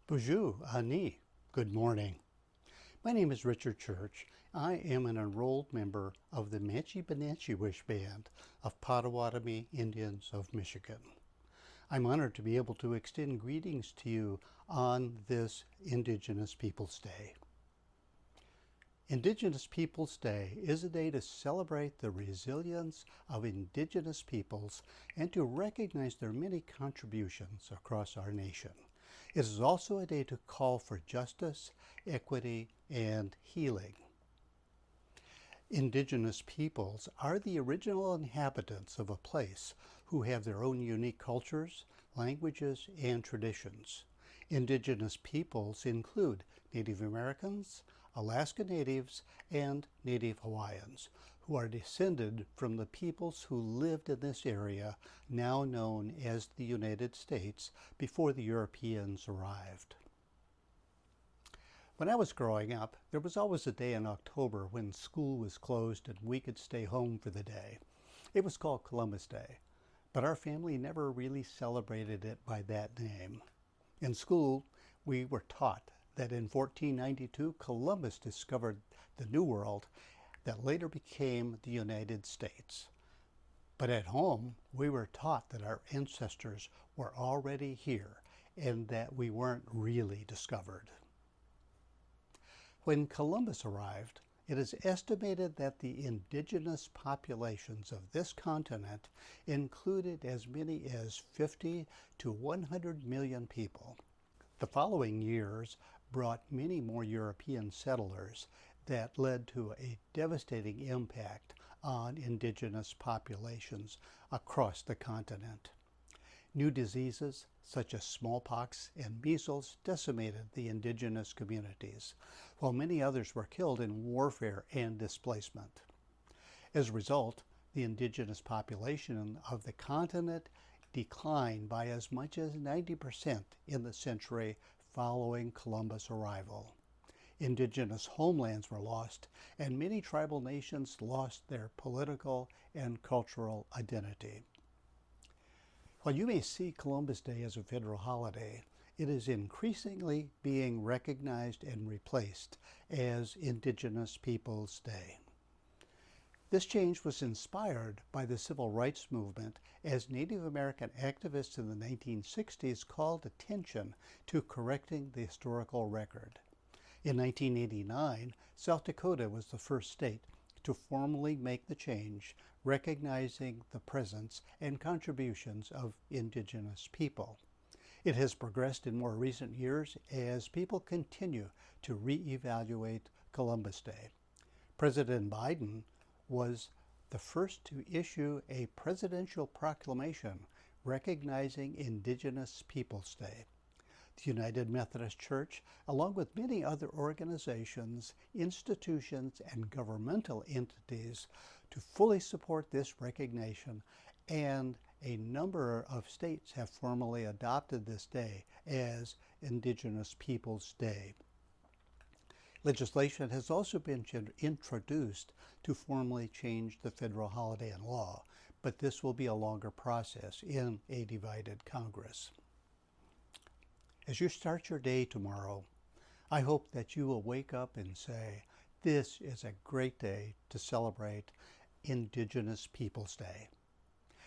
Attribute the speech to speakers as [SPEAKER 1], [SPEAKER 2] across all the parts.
[SPEAKER 1] Bonjour, Ani. Good morning. My name is Richard Church. I am an enrolled member of the Manchi-Benanchi-Wish Band of Potawatomi Indians of Michigan. I'm honored to be able to extend greetings to you on this Indigenous Peoples Day. Indigenous Peoples Day is a day to celebrate the resilience of Indigenous peoples and to recognize their many contributions across our nation. It is also a day to call for justice, equity, and healing. Indigenous peoples are the original inhabitants of a place who have their own unique cultures, languages, and traditions. Indigenous peoples include Native Americans, Alaska Natives, and Native Hawaiians, who are descended from the peoples who lived in this area, now known as the United States, before the Europeans arrived. When I was growing up, there was always a day in October when school was closed and we could stay home for the day. It was called Columbus Day, but our family never really celebrated it by that name. In school, we were taught that in 1492, Columbus discovered the New World that later became the United States. But at home, we were taught that our ancestors were already here and that we weren't really discovered. When Columbus arrived, it is estimated that the indigenous populations of this continent included as many as 50 to 100 million people. The following years brought many more European settlers that led to a devastating impact on indigenous populations across the continent. New diseases such as smallpox and measles decimated the indigenous communities, while many others were killed in warfare and displacement. As a result, the indigenous population of the continent declined by as much as 90% in the century following Columbus' arrival. Indigenous homelands were lost, and many tribal nations lost their political and cultural identity. While you may see Columbus Day as a federal holiday, it is increasingly being recognized and replaced as Indigenous Peoples Day. This change was inspired by the civil rights movement as Native American activists in the 1960s called attention to correcting the historical record. In 1989, South Dakota was the first state to formally make the change, recognizing the presence and contributions of indigenous people. It has progressed in more recent years as people continue to reevaluate Columbus Day. President Biden was the first to issue a presidential proclamation recognizing Indigenous Peoples Day. The United Methodist Church, along with many other organizations, institutions, and governmental entities, to fully support this recognition, and a number of states have formally adopted this day as Indigenous Peoples Day. Legislation has also been introduced to formally change the federal holiday in law, but this will be a longer process in a divided Congress. As you start your day tomorrow, I hope that you will wake up and say, this is a great day to celebrate Indigenous Peoples Day.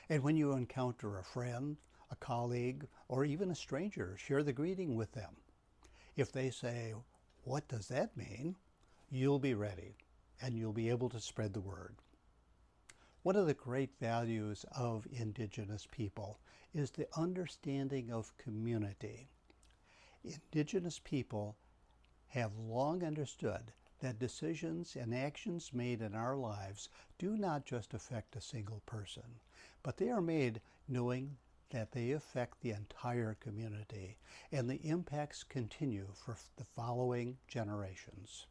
[SPEAKER 1] And when you encounter a friend, a colleague, or even a stranger, share the greeting with them. If they say, what does that mean? You'll be ready, and you'll be able to spread the word. One of the great values of Indigenous people is the understanding of community. Indigenous people have long understood that decisions and actions made in our lives do not just affect a single person, but they are made knowing that they affect the entire community, and the impacts continue for the following generations.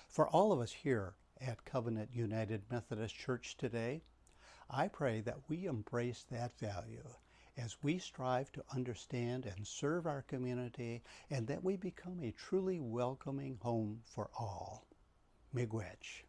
[SPEAKER 1] For all of us here at Covenant United Methodist Church today, I pray that we embrace that value as we strive to understand and serve our community, and that we become a truly welcoming home for all. Miigwech.